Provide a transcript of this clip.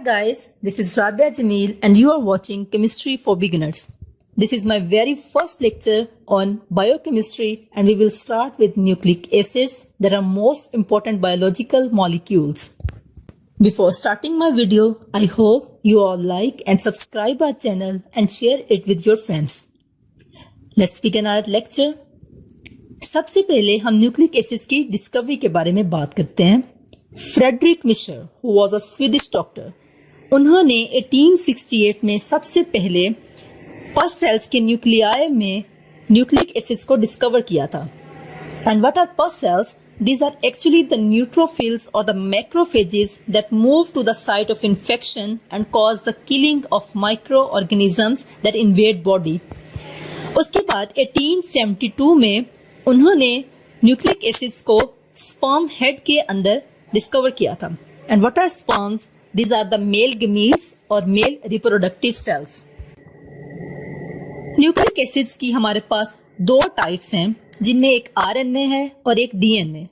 guys, this is Rabia Jamil and you are watching Chemistry for Beginners. This is my very first lecture on biochemistry and we will start with nucleic acids that are most important biological molecules. Before starting my video, I hope you all like and subscribe our channel and share it with your friends. Let's begin our lecture. सबसे पहले हम nucleic acids की discovery के बारे में बात करते हैं। Friedrich Miescher, who was a Swedish doctor, उन्होंने 1868 में सबसे पहले पस सेल्स के न्यूक्लियाई में न्यूक्लिक एसिड्स को डिस्कवर किया था। And what are pus cells? These are actually the neutrophils or the macrophages that move to the site of infection and cause the killing of microorganisms that invade body. उसके बाद 1872 में उन्होंने nucleic acids को sperm head के अंदर discover किया था। And what are sperms? These are the male gametes और male reproductive cells. Nucleic acids की हमारे पास दो टाइप्स हैं जिनमें एक आरएनए है और एक डीएनए।